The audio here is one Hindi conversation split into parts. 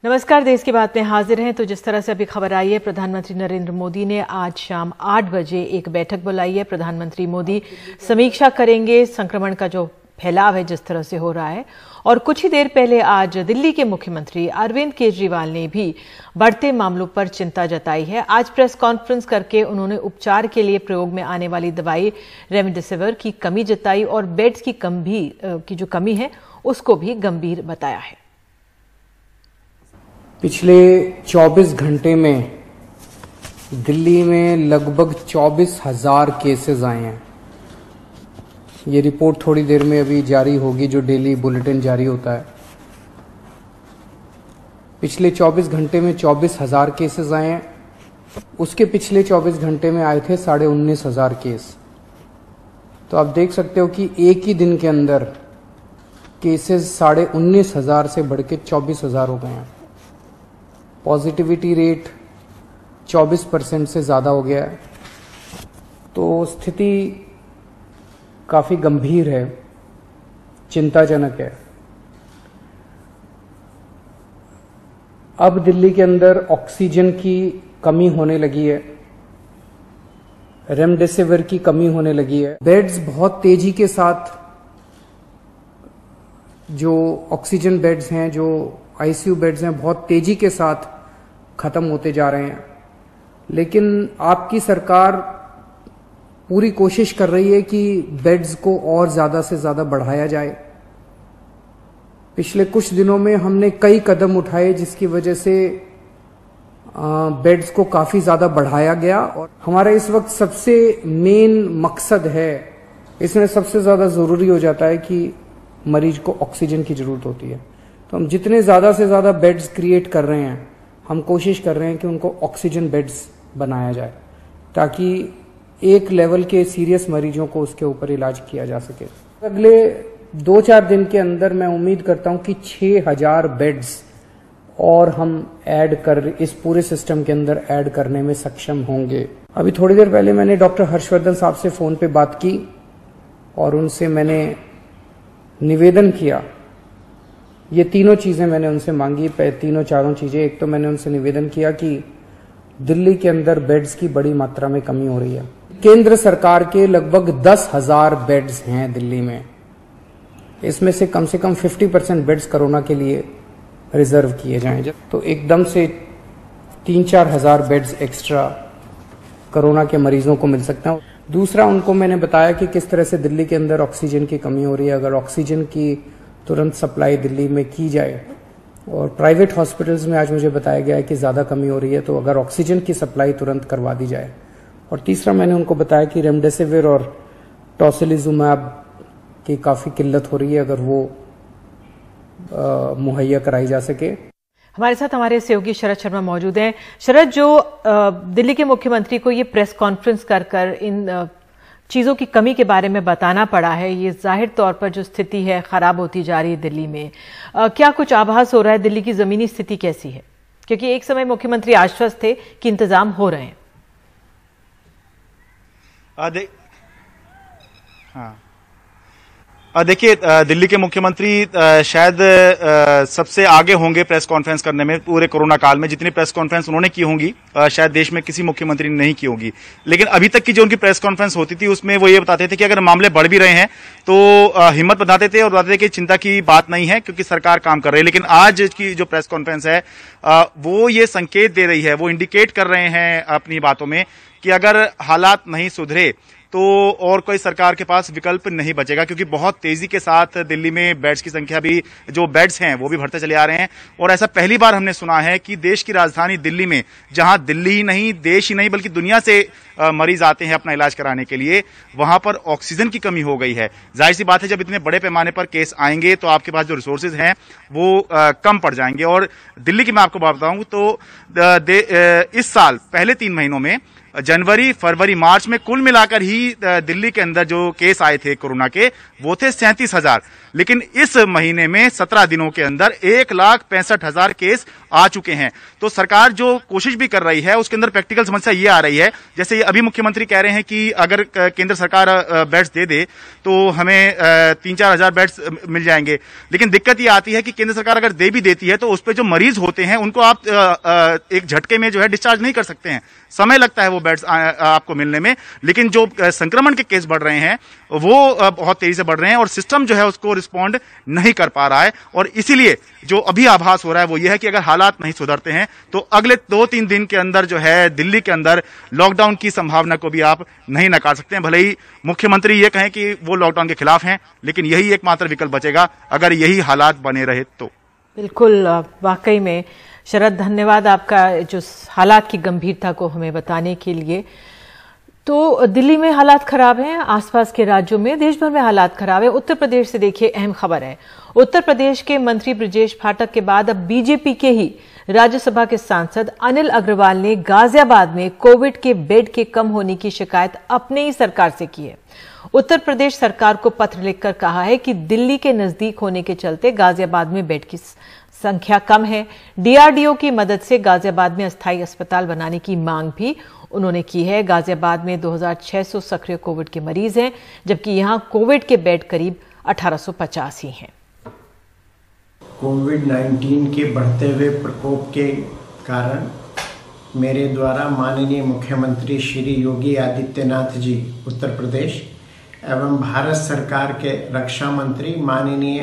नमस्कार, देश की बात में हाजिर हैं। तो जिस तरह से अभी खबर आई है, प्रधानमंत्री नरेंद्र मोदी ने आज शाम 8 बजे एक बैठक बुलाई है। प्रधानमंत्री मोदी समीक्षा करेंगे संक्रमण का जो फैलाव है जिस तरह से हो रहा है। और कुछ ही देर पहले आज दिल्ली के मुख्यमंत्री अरविंद केजरीवाल ने भी बढ़ते मामलों पर चिंता जताई है। आज प्रेस कॉन्फ्रेंस करके उन्होंने उपचार के लिए प्रयोग में आने वाली दवाई रेमडेसिविर की कमी जताई और बेड्स की जो कमी है उसको भी गंभीर बताया है। पिछले 24 घंटे में दिल्ली में लगभग 24,000 केसेस आए हैं। ये रिपोर्ट थोड़ी देर में अभी जारी होगी, जो डेली बुलेटिन जारी होता है। पिछले 24 घंटे में 24,000 केसेस आए हैं। उसके पिछले 24 घंटे में आए थे 19,500 केस। तो आप देख सकते हो कि एक ही दिन के अंदर केसेस 19,500 से बढ़ के 24,000 हो गए हैं। पॉजिटिविटी रेट 24% से ज़्यादा हो गया है। तो स्थिति काफ़ी गंभीर है, चिंताजनक है। अब दिल्ली के अंदर ऑक्सीजन की कमी होने लगी है, रेमडेसिविर की कमी होने लगी है। बेड्स बहुत तेजी के साथ, जो ऑक्सीजन बेड्स हैं, जो आईसीयू बेड्स हैं, बहुत तेजी के साथ खत्म होते जा रहे हैं। लेकिन आपकी सरकार पूरी कोशिश कर रही है कि बेड्स को और ज्यादा से ज्यादा बढ़ाया जाए। पिछले कुछ दिनों में हमने कई कदम उठाए जिसकी वजह से बेड्स को काफी ज्यादा बढ़ाया गया। और हमारा इस वक्त सबसे मेन मकसद है, इसमें सबसे ज्यादा जरूरी हो जाता है कि मरीज को ऑक्सीजन की जरूरत होती है। तो हम जितने ज्यादा से ज्यादा बेड्स क्रिएट कर रहे हैं, हम कोशिश कर रहे हैं कि उनको ऑक्सीजन बेड्स बनाया जाए ताकि एक लेवल के सीरियस मरीजों को उसके ऊपर इलाज किया जा सके। अगले 2-4 दिन के अंदर मैं उम्मीद करता हूं कि 6,000 बेड्स और हम इस पूरे सिस्टम के अंदर ऐड करने में सक्षम होंगे। अभी थोड़ी देर पहले मैंने डॉक्टर हर्षवर्धन साहब से फोन पे बात की और उनसे मैंने निवेदन किया। ये तीनों चीजें मैंने उनसे मांगी, चारों चीजें। एक तो मैंने उनसे निवेदन किया कि दिल्ली के अंदर बेड्स की बड़ी मात्रा में कमी हो रही है। केंद्र सरकार के लगभग 10,000 बेड्स हैं दिल्ली में। इसमें से कम 50% बेड्स कोरोना के लिए रिजर्व किए जाएं। तो एकदम से 3-4 हजार बेड्स एक्स्ट्रा कोरोना के मरीजों को मिल सकते हैं। दूसरा, उनको मैंने बताया कि किस तरह से दिल्ली के अंदर ऑक्सीजन की कमी हो रही है। अगर ऑक्सीजन की तुरंत सप्लाई दिल्ली में की जाए, और प्राइवेट हॉस्पिटल्स में आज मुझे बताया गया है कि ज़्यादा कमी हो रही है, तो अगर ऑक्सीजन की सप्लाई तुरंत करवा दी जाए। और तीसरा, मैंने उनको बताया कि रेमडेसिविर और टोसिलिजुमैब की काफ़ी किल्लत हो रही है, अगर वो मुहैया कराई जा सके। हमारे साथ हमारे सहयोगी शरद शर्मा मौजूद हैं। शरद, जो दिल्ली के मुख्यमंत्री को ये प्रेस कॉन्फ्रेंस कर इन चीजों की कमी के बारे में बताना पड़ा है, ये जाहिर तौर पर जो स्थिति है खराब होती जा रही है दिल्ली में, क्या कुछ आभास हो रहा है? दिल्ली की जमीनी स्थिति कैसी है? क्योंकि एक समय मुख्यमंत्री आश्वस्त थे कि इंतजाम हो रहे हैं। देखिए, दिल्ली के मुख्यमंत्री शायद सबसे आगे होंगे प्रेस कॉन्फ्रेंस करने में। पूरे कोरोना काल में जितनी प्रेस कॉन्फ्रेंस उन्होंने की होंगी, शायद देश में किसी मुख्यमंत्री ने नहीं की होगी। लेकिन अभी तक की जो उनकी प्रेस कॉन्फ्रेंस होती थी उसमें वो ये बताते थे कि अगर मामले बढ़ भी रहे हैं तो हिम्मत बताते थे और बताते थे कि चिंता की बात नहीं है क्योंकि सरकार काम कर रही है। लेकिन आज की जो प्रेस कॉन्फ्रेंस है वो ये संकेत दे रही है, वो इंडिकेट कर रहे हैं अपनी बातों में कि अगर हालात नहीं सुधरे तो और कोई सरकार के पास विकल्प नहीं बचेगा, क्योंकि बहुत तेजी के साथ दिल्ली में बेड्स की संख्या भी, जो बेड्स हैं वो भी बढ़ते चले आ रहे हैं। और ऐसा पहली बार हमने सुना है कि देश की राजधानी दिल्ली में, जहां दिल्ली ही नहीं, देश ही नहीं बल्कि दुनिया से मरीज आते हैं अपना इलाज कराने के लिए, वहां पर ऑक्सीजन की कमी हो गई है। जाहिर सी बात है, जब इतने बड़े पैमाने पर केस आएंगे तो आपके पास जो रिसोर्सेज हैं वो कम पड़ जाएंगे। और दिल्ली की मैं आपको बात बताऊं तो इस साल पहले 3 महीनों में, जनवरी, फरवरी, मार्च में कुल मिलाकर ही दिल्ली के अंदर जो केस आए थे कोरोना के, वो थे 37,000। लेकिन इस महीने में 17 दिनों के अंदर 1,65,000 केस आ चुके हैं। तो सरकार जो कोशिश भी कर रही है उसके अंदर प्रैक्टिकल समस्या ये आ रही है, जैसे अभी मुख्यमंत्री कह रहे हैं कि अगर केंद्र सरकार बेड्स दे दे तो हमें 3-4 हजार बेड्स मिल जाएंगे, लेकिन दिक्कत ये आती है कि केंद्र सरकार अगर दे भी देती है तो उस पर जो मरीज होते हैं उनको आप एक झटके में जो है डिस्चार्ज नहीं कर सकते हैं, समय लगता है वो बेड्स आपको मिलने में। लेकिन जो संक्रमण के केस बढ़ रहे हैं वो बहुत तेजी से बढ़ रहे हैं और सिस्टम जो है उसको रिस्पॉन्ड नहीं कर पा रहा है। और इसीलिए जो अभी आभास हो रहा है वो ये है कि अगर हालात नहीं सुधरते हैं तो अगले 2-3 दिन के अंदर जो है दिल्ली के अंदर लॉकडाउन की संभावना को भी आप नहीं नकार सकते हैं। भले ही मुख्यमंत्री ये कहें कि वो लॉकडाउन के खिलाफ हैं, लेकिन यही एकमात्र विकल्प बचेगा अगर यही हालात बने रहे तो। बिल्कुल, वाकई में शरद, धन्यवाद आपका जो हालात की गंभीरता को हमें बताने के लिए। तो दिल्ली में हालात खराब हैं, आसपास के राज्यों में, देश भर में हालात खराब है। उत्तर प्रदेश से देखिए अहम खबर है। उत्तर प्रदेश के मंत्री ब्रजेश पाठक के बाद अब बीजेपी के ही राज्यसभा के सांसद अनिल अग्रवाल ने गाजियाबाद में कोविड के बेड के कम होने की शिकायत अपने ही सरकार से की है। उत्तर प्रदेश सरकार को पत्र लिखकर कहा है कि दिल्ली के नजदीक होने के चलते गाजियाबाद में बेड की संख्या कम है। डीआरडीओ की मदद से गाजियाबाद में अस्थायी अस्पताल बनाने की मांग भी उन्होंने की है। गाजियाबाद में 2600 सक्रिय कोविड के मरीज हैं, जबकि यहां कोविड के बेड करीब 1850 ही हैं। कोविड-19 के बढ़ते हुए प्रकोप के कारण मेरे द्वारा माननीय मुख्यमंत्री श्री योगी आदित्यनाथ जी उत्तर प्रदेश एवं भारत सरकार के रक्षा मंत्री माननीय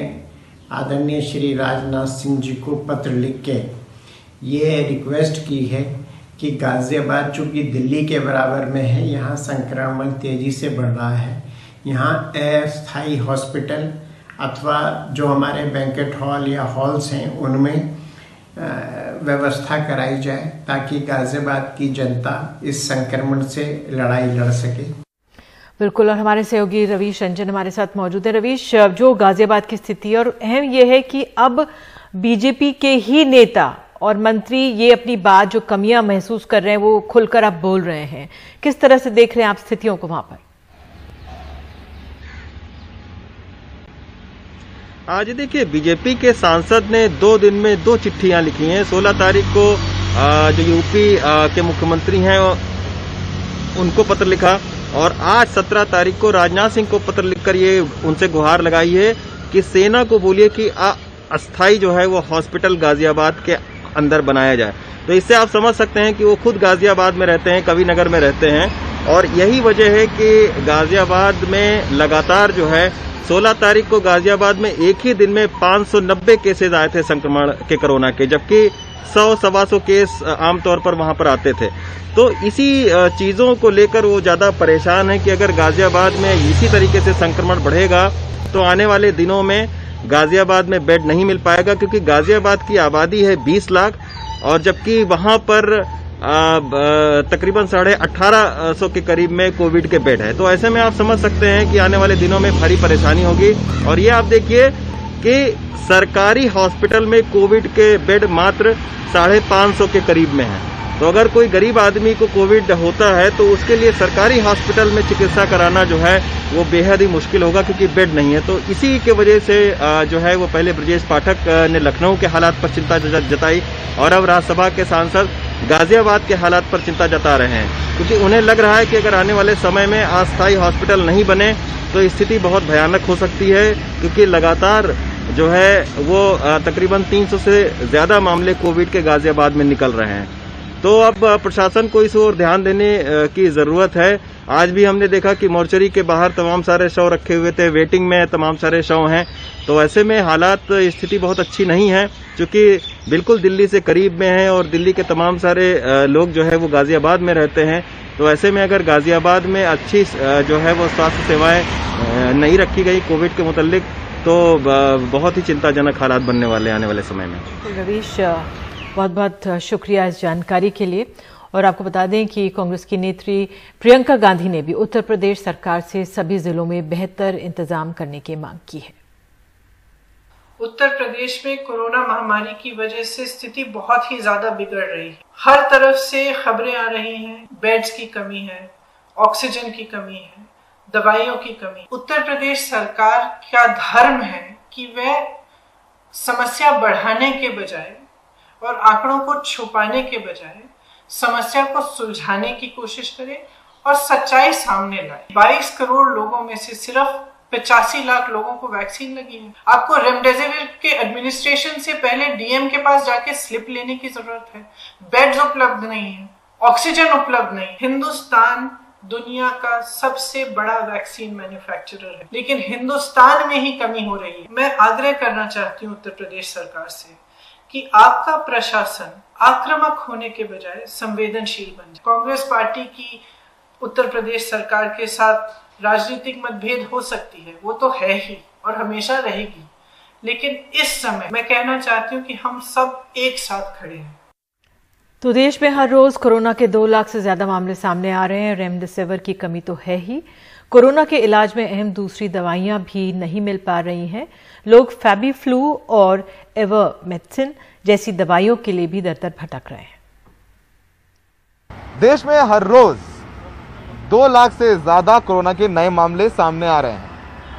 आदरणीय श्री राजनाथ सिंह जी को पत्र लिख के ये रिक्वेस्ट की है कि गाजियाबाद चूँकि दिल्ली के बराबर में है, यहाँ संक्रमण तेजी से बढ़ रहा है, यहाँ अस्थायी हॉस्पिटल अथवा जो हमारे बैंकेट हॉल या हॉल्स हैं उनमें व्यवस्था कराई जाए ताकि गाजियाबाद की जनता इस संक्रमण से लड़ाई लड़ सके। बिल्कुल, और हमारे सहयोगी रवीश रंजन हमारे साथ मौजूद है। रवीश, जो गाजियाबाद की स्थिति और अहम यह है कि अब बीजेपी के ही नेता और मंत्री ये अपनी बात जो कमियां महसूस कर रहे हैं वो खुलकर अब बोल रहे हैं, किस तरह से देख रहे हैं आप स्थितियों को वहां पर? आज देखिए, बीजेपी के सांसद ने 2 दिन में 2 चिट्ठियां लिखी हैं। 16 तारीख को जो यूपी के मुख्यमंत्री हैं उनको पत्र लिखा और आज 17 तारीख को राजनाथ सिंह को पत्र लिखकर ये उनसे गुहार लगाई है कि सेना को बोलिए कि अस्थायी जो है वो हॉस्पिटल गाजियाबाद के अंदर बनाया जाए। तो इससे आप समझ सकते हैं कि वो खुद गाजियाबाद में रहते हैं, कविनगर में रहते हैं, और यही वजह है कि गाजियाबाद में लगातार जो है 16 तारीख को गाजियाबाद में एक ही दिन में 590 केसेज आए थे संक्रमण के कोरोना के, जबकि 100-125 केस आमतौर पर वहां पर आते थे। तो इसी चीजों को लेकर वो ज्यादा परेशान है कि अगर गाजियाबाद में इसी तरीके से संक्रमण बढ़ेगा तो आने वाले दिनों में गाजियाबाद में बेड नहीं मिल पाएगा, क्योंकि गाजियाबाद की आबादी है 20 लाख और जबकि वहां पर तकरीबन 1850 के करीब में कोविड के बेड है। तो ऐसे में आप समझ सकते हैं कि आने वाले दिनों में भारी परेशानी होगी। और ये आप देखिए कि सरकारी हॉस्पिटल में कोविड के बेड मात्र 550 के करीब में है। तो अगर कोई गरीब आदमी को कोविड होता है तो उसके लिए सरकारी हॉस्पिटल में चिकित्सा कराना जो है वो बेहद ही मुश्किल होगा, क्योंकि बेड नहीं है। तो इसी के वजह से जो है वो पहले ब्रजेश पाठक ने लखनऊ के हालात पर चिंता जताई और अब राज्यसभा के सांसद गाजियाबाद के हालात पर चिंता जता रहे हैं, क्योंकि उन्हें लग रहा है कि अगर आने वाले समय में अस्थायी हॉस्पिटल नहीं बने तो स्थिति बहुत भयानक हो सकती है, क्योंकि लगातार जो है वो तकरीबन 300 से ज्यादा मामले कोविड के गाजियाबाद में निकल रहे हैं। तो अब प्रशासन को इस ओर ध्यान देने की जरूरत है। आज भी हमने देखा कि मोर्चरी के बाहर तमाम सारे शव रखे हुए थे, वेटिंग में तमाम सारे शव हैं। तो ऐसे में हालात स्थिति बहुत अच्छी नहीं है, क्योंकि बिल्कुल दिल्ली से करीब में है और दिल्ली के तमाम सारे लोग जो है वो गाजियाबाद में रहते हैं। तो ऐसे में अगर गाजियाबाद में अच्छी जो है वो स्वास्थ्य सेवाएं नहीं रखी गई कोविड के मुतल्लिक तो बहुत ही चिंताजनक हालात बनने वाले आने वाले समय में। रवीश, बहुत बहुत शुक्रिया इस जानकारी के लिए। और आपको बता दें कि कांग्रेस की नेत्री प्रियंका गांधी ने भी उत्तर प्रदेश सरकार से सभी जिलों में बेहतर इंतजाम करने की मांग की है। उत्तर प्रदेश में कोरोना महामारी की वजह से स्थिति बहुत ही ज्यादा बिगड़ रही है। हर तरफ से खबरें आ रही हैं, बेड्स की कमी है, ऑक्सीजन की कमी है, दवाइयों की कमी। उत्तर प्रदेश सरकार का धर्म है कि वह समस्या बढ़ाने के बजाय और आंकड़ों को छुपाने के बजाय समस्या को सुलझाने की कोशिश करे और सच्चाई सामने लाए। 22 करोड़ लोगों में से सिर्फ 85 लाख लोगों को वैक्सीन लगी है। आपको रेमडेसिविर के एडमिनिस्ट्रेशन से पहले डीएम के पास जाके स्लिप लेने की जरूरत है। बेड्स उपलब्ध नहीं है, ऑक्सीजन उपलब्ध नहीं। हिंदुस्तान दुनिया का सबसे बड़ा वैक्सीन मैन्युफैक्चरर है, लेकिन हिंदुस्तान में ही कमी हो रही है। मैं आग्रह करना चाहती हूँ उत्तर प्रदेश सरकार से कि आपका प्रशासन आक्रामक होने के बजाय संवेदनशील बन जाए। कांग्रेस पार्टी की उत्तर प्रदेश सरकार के साथ राजनीतिक मतभेद हो सकती है, वो तो है ही और हमेशा रहेगी, लेकिन इस समय मैं कहना चाहती हूँ कि हम सब एक साथ खड़े हैं। तो देश में हर रोज कोरोना के 2 लाख से ज्यादा मामले सामने आ रहे हैं। रेमडेसिविर की कमी तो है ही, कोरोना के इलाज में अहम दूसरी दवाइयां भी नहीं मिल पा रही हैं। लोग फैबीफ्लू और इवरमेक्टिन जैसी दवाइयों के लिए भी दर-दर भटक रहे हैं। देश में हर रोज 2 लाख से ज्यादा कोरोना के नए मामले सामने आ रहे हैं,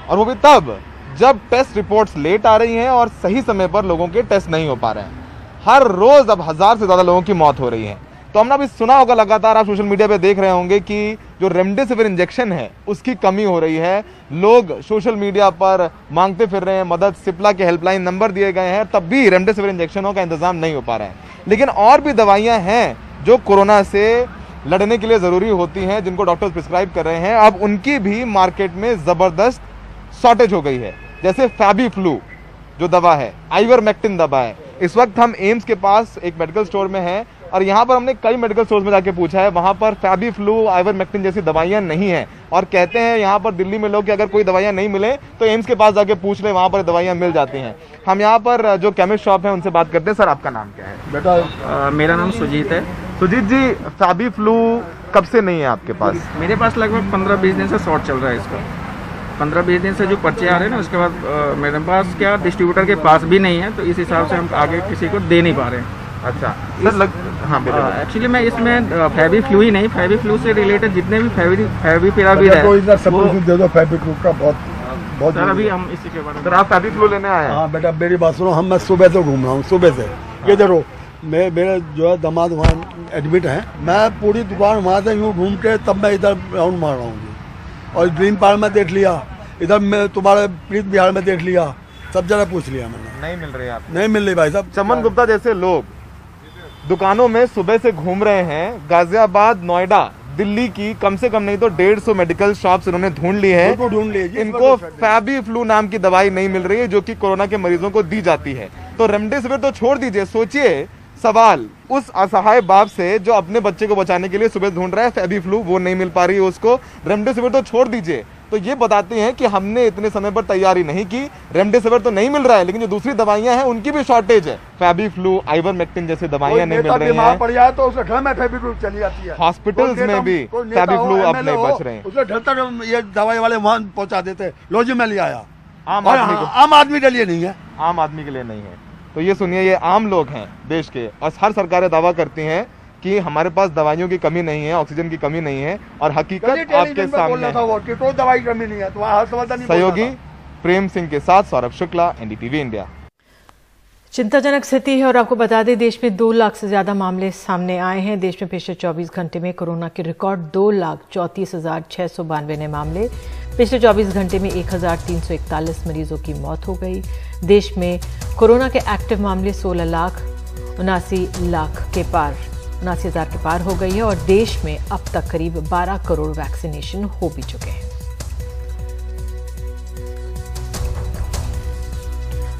और वो भी तब जब टेस्ट रिपोर्ट्स लेट आ रही हैं और सही समय पर लोगों के टेस्ट नहीं हो पा रहे हैं। हर रोज अब 1000 से ज्यादा लोगों की मौत हो रही है। तो हमने अभी सुना होगा, लगातार आप सोशल मीडिया पे देख रहे होंगे कि जो रेमडेसिविर इंजेक्शन है उसकी कमी हो रही है। लोग सोशल मीडिया पर मांगते फिर रहे हैं मदद। सिप्ला के हेल्पलाइन नंबर दिए गए हैं, तब भी रेमडेसिविर इंजेक्शनों का इंतजाम नहीं हो पा रहा है। लेकिन और भी दवाइयां हैं जो कोरोना से लड़ने के लिए जरूरी होती हैं, जिनको डॉक्टर्स प्रिस्क्राइब कर रहे हैं। अब उनकी भी मार्केट में जबरदस्त शॉर्टेज हो गई है। जैसे फैबीफ्लू जो दवा है, आइवरमेक्टिन दवा है। इस वक्त हम एम्स के पास एक मेडिकल स्टोर में हैं, और यहाँ पर हमने कई मेडिकल स्टोर्स में जाके पूछा है, वहाँ पर फैबीफ्लू, आइवरमेक्टिन जैसी दवाइयाँ नहीं हैं। और कहते हैं यहाँ पर दिल्ली में लोग कि अगर कोई दवाइयाँ नहीं मिले तो एम्स के पास जाके पूछ ले, वहाँ पर दवाइयाँ मिल जाती हैं। हम यहाँ पर जो केमिस्ट शॉप है उनसे बात करते हैं। सर, आपका नाम क्या है? बेटा मेरा नाम सुजीत है। सुजीत जी, फैबीफ्लू कब से नहीं है आपके पास? मेरे पास लगभग 15-20 दिन से शॉर्ट चल रहा है इसका। 15-20 दिन से जो पर्चे आ रहे हैं ना, उसके बाद मेरे पास क्या डिस्ट्रीब्यूटर के पास भी नहीं है, तो इस हिसाब से हम आगे किसी को दे नहीं पा रहे हैं। अच्छा सर, हाँ एक्चुअली मैं इसमें फैबीफ्लू ही नहीं, फैबीफ्लू से रिलेटेड जितने भी फैविपिराविर है तो इधर सपोर्ट दे दो फैबीफ्लू का। बहुत सर अभी हम इसी के बारे में। सर, आप फैबीफ्लू लेने आए हैं? हाँ बेटा, मेरी बात सुनो। मैं सुबह से घूम रहा हूँ, सुबह से। ये देखो, मेरे जो है दामाद वहाँ एडमिट हैं। मैं पूरी दुकान वहाँ से यूँ घूम के तब मैं इधर राउंड मार रहा हूँ। और ड्रीम पार्क में देख लिया, इधर मैं तुम्हारे प्रीत बिहार में देख लिया, सब जगह पूछ लिया मैंने। नहीं मिल रही आप? नहीं मिल रही भाई साहब। चमन गुप्ता जैसे लोग दुकानों में सुबह से घूम रहे हैं। गाजियाबाद, नोएडा, दिल्ली की कम से कम नहीं तो 150 मेडिकल शॉप्स इन्होंने ढूंढ ली है। इनको फैबीफ्लू नाम की दवाई नहीं मिल रही है, जो कि कोरोना के मरीजों को दी जाती है। तो रेमडेसिविर तो छोड़ दीजिए, सोचिए सवाल उस असहाय बाप से जो अपने बच्चे को बचाने के लिए सुबह ढूंढ रहा है फैबीफ्लू, वो नहीं मिल पा रही है उसको। रेमडेसिविर तो छोड़ दीजिए। तो ये बताते हैं कि हमने इतने समय पर तैयारी नहीं की। रेमडेसिविर तो नहीं मिल रहा है, लेकिन जो दूसरी दवाइयां हैं उनकी भी शॉर्टेज है। फैबीफ्लू, आइवरमेक्टिन जैसी दवाइयां नहीं मिल रही हैं। पड़ जाए तो उसके घर में फैबीफ्लू चली जाती है। हॉस्पिटल्स में भी फैबीफ्लू अब नहीं बच रहे हैं। उसके घर तक ये दवाई वाले वहाँ पहुँचा देते। लो जी मैं ले आया। आम आदमी के लिए नहीं है। आम आदमी के लिए नहीं है। तो ये सुनिए, ये आम लोग हैं देश के, और हर सरकारें दावा करती हैं कि हमारे पास दवाइयों की कमी नहीं है, ऑक्सीजन की कमी नहीं है, और हकीकत आपके सामने है। कोई दवाई की कमी नहीं है। तो सहयोगी प्रेम सिंह के साथ सौरभ शुक्ला, NDTV इंडिया। चिंताजनक स्थिति है, और आपको बता दें देश में 2 लाख से ज्यादा मामले सामने आए हैं। देश में पिछले 24 घंटे में कोरोना के रिकॉर्ड 2,34,692 नए मामले। पिछले 24 घंटे में 1,341 मरीजों की मौत हो गई। देश में कोरोना के एक्टिव मामले 79,79,000 के पार हो गई है, और देश में अब तक करीब 12 करोड़ वैक्सीनेशन हो भी चुके हैं।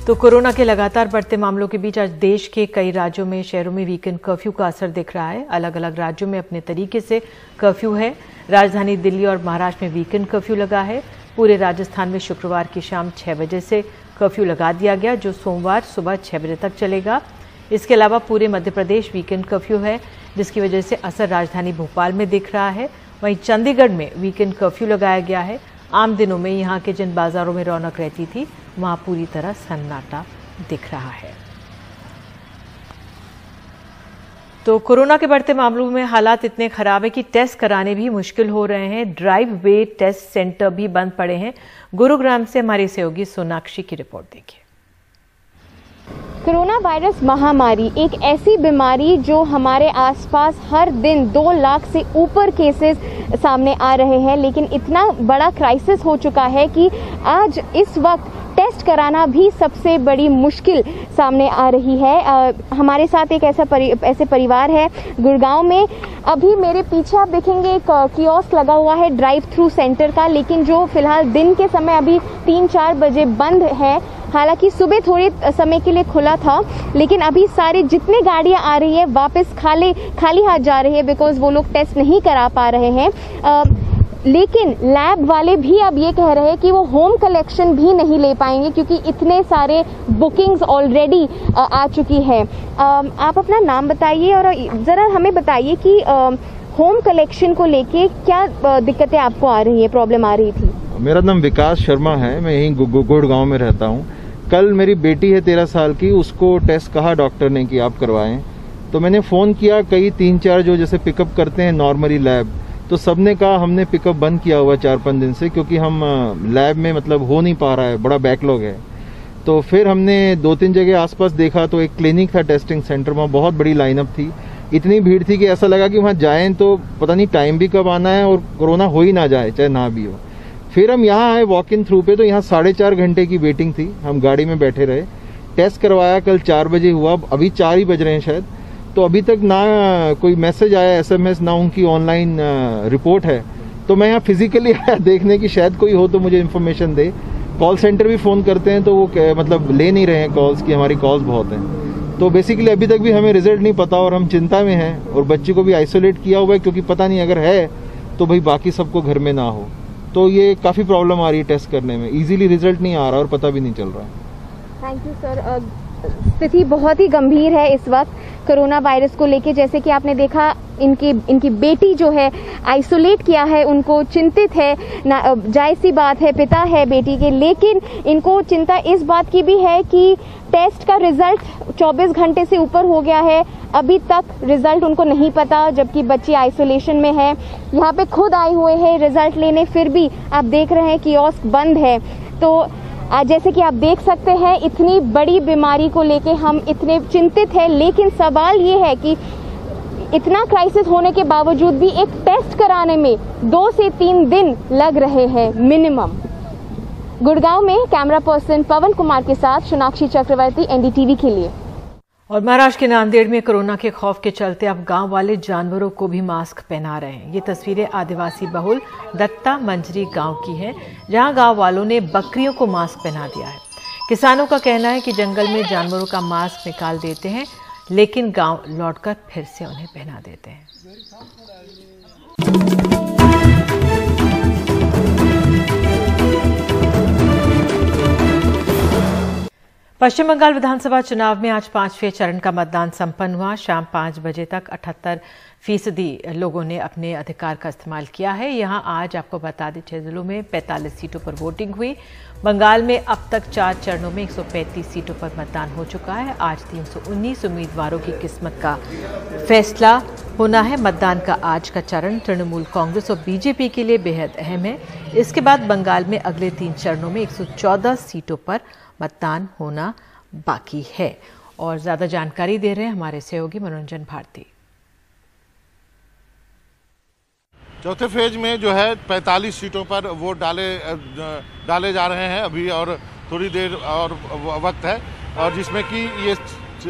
तो कोरोना के लगातार बढ़ते मामलों के बीच आज देश के कई राज्यों में, शहरों में वीकेंड कर्फ्यू का असर दिख रहा है। अलग अलग राज्यों में अपने तरीके से कर्फ्यू है। राजधानी दिल्ली और महाराष्ट्र में वीकेंड कर्फ्यू लगा है। पूरे राजस्थान में शुक्रवार की शाम 6 बजे से कर्फ्यू लगा दिया गया, जो सोमवार सुबह 6 बजे तक चलेगा। इसके अलावा पूरे मध्य प्रदेश वीकेंड कर्फ्यू है, जिसकी वजह से असर राजधानी भोपाल में दिख रहा है। वहीं चंडीगढ़ में वीकेंड कर्फ्यू लगाया गया है। आम दिनों में यहाँ के जिन बाजारों में रौनक रहती थी, वहां पूरी तरह सन्नाटा दिख रहा है। तो कोरोना के बढ़ते मामलों में हालात इतने खराब है कि टेस्ट कराने भी मुश्किल हो रहे हैं। ड्राइव वे टेस्ट सेंटर भी बंद पड़े हैं। गुरुग्राम से हमारी सहयोगी सोनाक्षी की रिपोर्ट देखिए। कोरोना वायरस महामारी एक ऐसी बीमारी जो हमारे आसपास हर दिन 2 लाख से ऊपर केसेस सामने आ रहे हैं, लेकिन इतना बड़ा क्राइसिस हो चुका है कि आज इस वक्त टेस्ट कराना भी सबसे बड़ी मुश्किल सामने आ रही है। हमारे साथ एक ऐसे परिवार है गुड़गांव में। अभी मेरे पीछे आप देखेंगे एक कियोस्क लगा हुआ है ड्राइव थ्रू सेंटर का, लेकिन जो फिलहाल दिन के समय अभी 3-4 बजे बंद है। हालांकि सुबह थोड़े समय के लिए खुला था, लेकिन अभी सारी जितनी गाड़ियां आ रही है वापस खाली हाथ जा रही है, बिकॉज वो लोग टेस्ट नहीं करा पा रहे हैं। लेकिन लैब वाले भी अब ये कह रहे हैं कि वो होम कलेक्शन भी नहीं ले पाएंगे क्योंकि इतने सारे बुकिंग्स ऑलरेडी आ चुकी है। आप अपना नाम बताइए और ज़रा हमें बताइए कि होम कलेक्शन को लेके क्या दिक्कतें आपको आ रही है, प्रॉब्लम आ रही थी? मेरा नाम विकास शर्मा है, मैं यहीं गुड़गांव में रहता हूँ। कल मेरी बेटी है 13 साल की, उसको टेस्ट कहा डॉक्टर ने कि आप करवाएं। तो मैंने फ़ोन किया कई 3-4 जो जैसे पिकअप करते हैं नॉर्मली लैब, तो सबने कहा हमने पिकअप बंद किया हुआ 4-5 दिन से, क्योंकि हम लैब में मतलब हो नहीं पा रहा है, बड़ा बैकलॉग है। तो फिर हमने 2-3 जगह आसपास देखा तो एक क्लिनिक था टेस्टिंग सेंटर, वहाँ बहुत बड़ी लाइनअप थी। इतनी भीड़ थी कि ऐसा लगा कि वहाँ जाएं तो पता नहीं टाइम भी कब आना है और कोरोना हो ही ना जाए, चाहे ना भी हो। फिर हम यहाँ आए वॉक इन थ्रू पे, तो यहाँ 4.5 घंटे की वेटिंग थी। हम गाड़ी में बैठे रहे, टेस्ट करवाया, कल 4 बजे हुआ, अभी 4 ही बज रहे हैं शायद। तो अभी तक ना कोई मैसेज आया, SMS, ना उनकी ऑनलाइन रिपोर्ट है। तो मैं यहाँ फिजिकली आया देखने की शायद कोई हो तो मुझे इन्फॉर्मेशन दे। कॉल सेंटर भी फ़ोन करते हैं तो वो मतलब ले नहीं रहे हैं कॉल्स, की हमारी कॉल्स बहुत हैं। तो बेसिकली अभी तक भी हमें रिजल्ट नहीं पता और हम चिंता में हैं। और बच्चे को भी आइसोलेट किया हुआ है क्योंकि पता नहीं अगर है तो भाई बाकी सबको घर में ना हो। तो ये काफ़ी प्रॉब्लम आ रही है टेस्ट करने में, इजीली रिजल्ट नहीं आ रहा और पता भी नहीं चल रहा है। Thank you sir. स्थिति बहुत ही गंभीर है इस वक्त कोरोना वायरस को लेके। जैसे कि आपने देखा इनकी बेटी जो है आइसोलेट किया है, उनको चिंतित है, जायज़ सी बात है, पिता है बेटी के, लेकिन इनको चिंता इस बात की भी है कि टेस्ट का रिजल्ट 24 घंटे से ऊपर हो गया है, अभी तक रिजल्ट उनको नहीं पता, जबकि बच्ची आइसोलेशन में है। यहाँ पे खुद आए हुए हैं रिजल्ट लेने, फिर भी आप देख रहे हैं कियोस्क बंद है। तो जैसे कि आप देख सकते हैं इतनी बड़ी बीमारी को लेके हम इतने चिंतित हैं, लेकिन सवाल ये है कि इतना क्राइसिस होने के बावजूद भी एक टेस्ट कराने में 2 से 3 दिन लग रहे हैं मिनिमम। गुड़गांव में कैमरा पर्सन पवन कुमार के साथ सोनाक्षी चक्रवर्ती, NDTV के लिए। और महाराष्ट्र के नांदेड़ में कोरोना के खौफ के चलते अब गांव वाले जानवरों को भी मास्क पहना रहे हैं। ये तस्वीरें आदिवासी बहुल दत्ता मंजरी गांव की हैं, जहां गांव वालों ने बकरियों को मास्क पहना दिया है। किसानों का कहना है कि जंगल में जानवरों का मास्क निकाल देते हैं, लेकिन गांव लौटकर फिर से उन्हें पहना देते हैं। पश्चिम बंगाल विधानसभा चुनाव में आज 5वें चरण का मतदान संपन्न हुआ। शाम 5 बजे तक 78% लोगों ने अपने अधिकार का इस्तेमाल किया है। यहां आज आपको बता दें 6 जिलों में 45 सीटों पर वोटिंग हुई। बंगाल में अब तक 4 चरणों में 135 सीटों पर मतदान हो चुका है। आज 319 उम्मीदवारों की किस्मत का फैसला होना है। मतदान का आज का चरण तृणमूल कांग्रेस और बीजेपी के लिए बेहद अहम है। इसके बाद बंगाल में अगले 3 चरणों में 114 सीटों पर मतदान होना बाकी है। और ज्यादा जानकारी दे रहे हैं हमारे सहयोगी मनोरंजन भारती। चौथे फेज में जो है 45 सीटों पर वोट डाले जा रहे हैं अभी, और थोड़ी देर और वक्त है, और जिसमें कि ये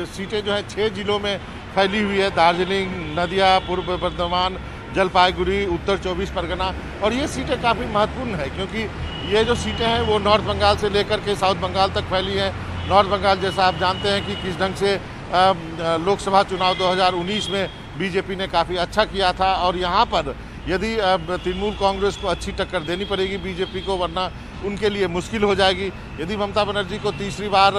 सीटें जो है 6 जिलों में फैली हुई है। दार्जिलिंग, नदिया, पूर्व बर्धमान, जलपाईगुड़ी, उत्तर 24 परगना। और ये सीटें काफ़ी महत्वपूर्ण है क्योंकि ये जो सीटें हैं वो नॉर्थ बंगाल से लेकर के साउथ बंगाल तक फैली हैं। नॉर्थ बंगाल जैसा आप जानते हैं कि किस ढंग से लोकसभा चुनाव 2019 में बीजेपी ने काफ़ी अच्छा किया था, और यहाँ पर यदि तृणमूल कांग्रेस को अच्छी टक्कर देनी पड़ेगी बीजेपी को, वरना उनके लिए मुश्किल हो जाएगी। यदि ममता बनर्जी को तीसरी बार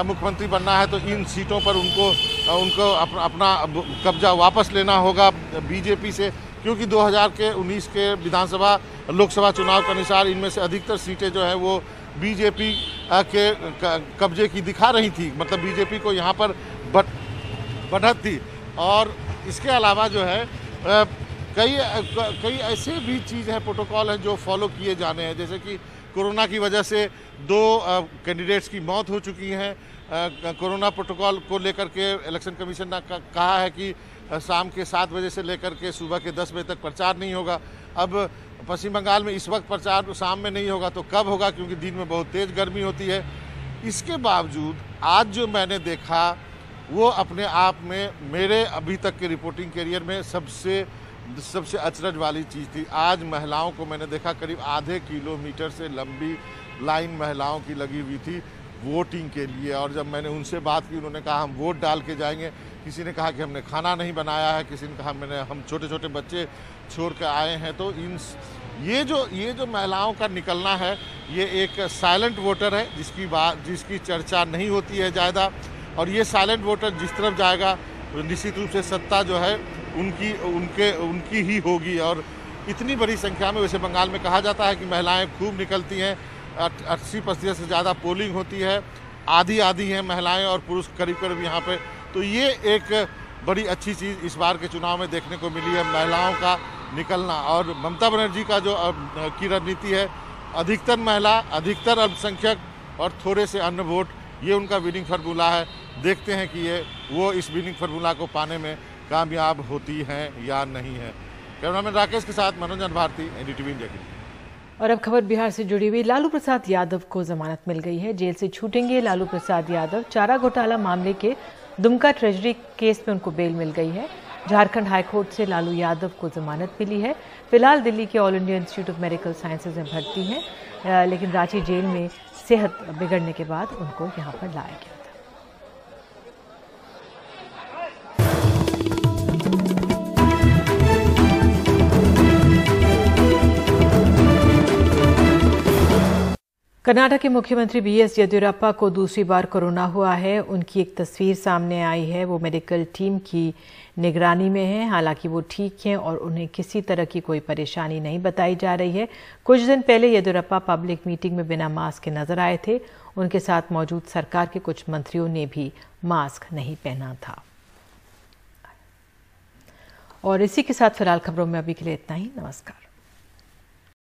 मुख्यमंत्री बनना है तो इन सीटों पर उनको अपना कब्जा वापस लेना होगा बीजेपी से, क्योंकि 2019 के विधानसभा लोकसभा चुनाव के अनुसार इनमें से अधिकतर सीटें जो है वो बीजेपी के कब्जे की दिखा रही थी, मतलब बीजेपी को यहाँ पर बढ़त थी। और इसके अलावा जो है कई ऐसे भी चीज़ है, प्रोटोकॉल है जो फॉलो किए जाने हैं। जैसे कि कोरोना की वजह से 2 कैंडिडेट्स की मौत हो चुकी हैं। कोरोना प्रोटोकॉल को लेकर के इलेक्शन कमीशन ने कहा है कि शाम के 7 बजे से लेकर के सुबह के 10 बजे तक प्रचार नहीं होगा। अब पश्चिम बंगाल में इस वक्त प्रचार शाम में नहीं होगा तो कब होगा, क्योंकि दिन में बहुत तेज़ गर्मी होती है। इसके बावजूद आज जो मैंने देखा वो अपने आप में मेरे अभी तक के रिपोर्टिंग करियर में सबसे अचरज वाली चीज़ थी। आज महिलाओं को मैंने देखा, करीब आधे किलोमीटर से लंबी लाइन महिलाओं की लगी हुई थी वोटिंग के लिए। और जब मैंने उनसे बात की, उन्होंने कहा हम वोट डाल के जाएंगे। किसी ने कहा कि हमने खाना नहीं बनाया है, किसी ने कहा हम छोटे छोटे बच्चे छोड़ कर आए हैं। तो ये जो महिलाओं का निकलना है, ये एक साइलेंट वोटर है जिसकी चर्चा नहीं होती है ज़्यादा। और ये साइलेंट वोटर जिस तरफ जाएगा निश्चित रूप से सत्ता जो है उनकी ही होगी। और इतनी बड़ी संख्या में, वैसे बंगाल में कहा जाता है कि महिलाएं खूब निकलती हैं, 80% से ज़्यादा पोलिंग होती है, आधी हैं महिलाएं और पुरुष करीब यहाँ पे। तो ये एक बड़ी अच्छी चीज़ इस बार के चुनाव में देखने को मिली है, महिलाओं का निकलना। और ममता बनर्जी का जो की रणनीति है, अधिकतर महिला, अधिकतर अल्पसंख्यक और थोड़े से अन्य वोट, ये उनका विनिंग फार्मूला है। देखते हैं कि वो इस विनिंग फार्मूला को पाने में कामयाब होती हैं या नहीं है। कैमरामैन राकेश के साथ मनोज भारती, एनडीटीवी इंडिया की। और अब खबर बिहार से जुड़ी हुई। लालू प्रसाद यादव को जमानत मिल गई है। जेल से छूटेंगे लालू प्रसाद यादव। चारा घोटाला मामले के दुमका ट्रेजरी केस में उनको बेल मिल गई है। झारखंड हाईकोर्ट से लालू यादव को जमानत मिली है। फिलहाल दिल्ली के all India institute of medical sciences में भर्ती हैं, लेकिन रांची जेल में सेहत बिगड़ने के बाद उनको यहाँ पर लाया गया था। कर्नाटक के मुख्यमंत्री बीएस येदियुरप्पा को दूसरी बार कोरोना हुआ है। उनकी एक तस्वीर सामने आई है, वो मेडिकल टीम की निगरानी में है। हालांकि वो ठीक हैं और उन्हें किसी तरह की कोई परेशानी नहीं बताई जा रही है। कुछ दिन पहले येदियुरप्पा पब्लिक मीटिंग में बिना मास्क के नजर आए थे। उनके साथ मौजूद सरकार के कुछ मंत्रियों ने भी मास्क नहीं पहना था। और इसी के साथ फिलहाल खबरों में अभी के लिए इतना ही। नमस्कार।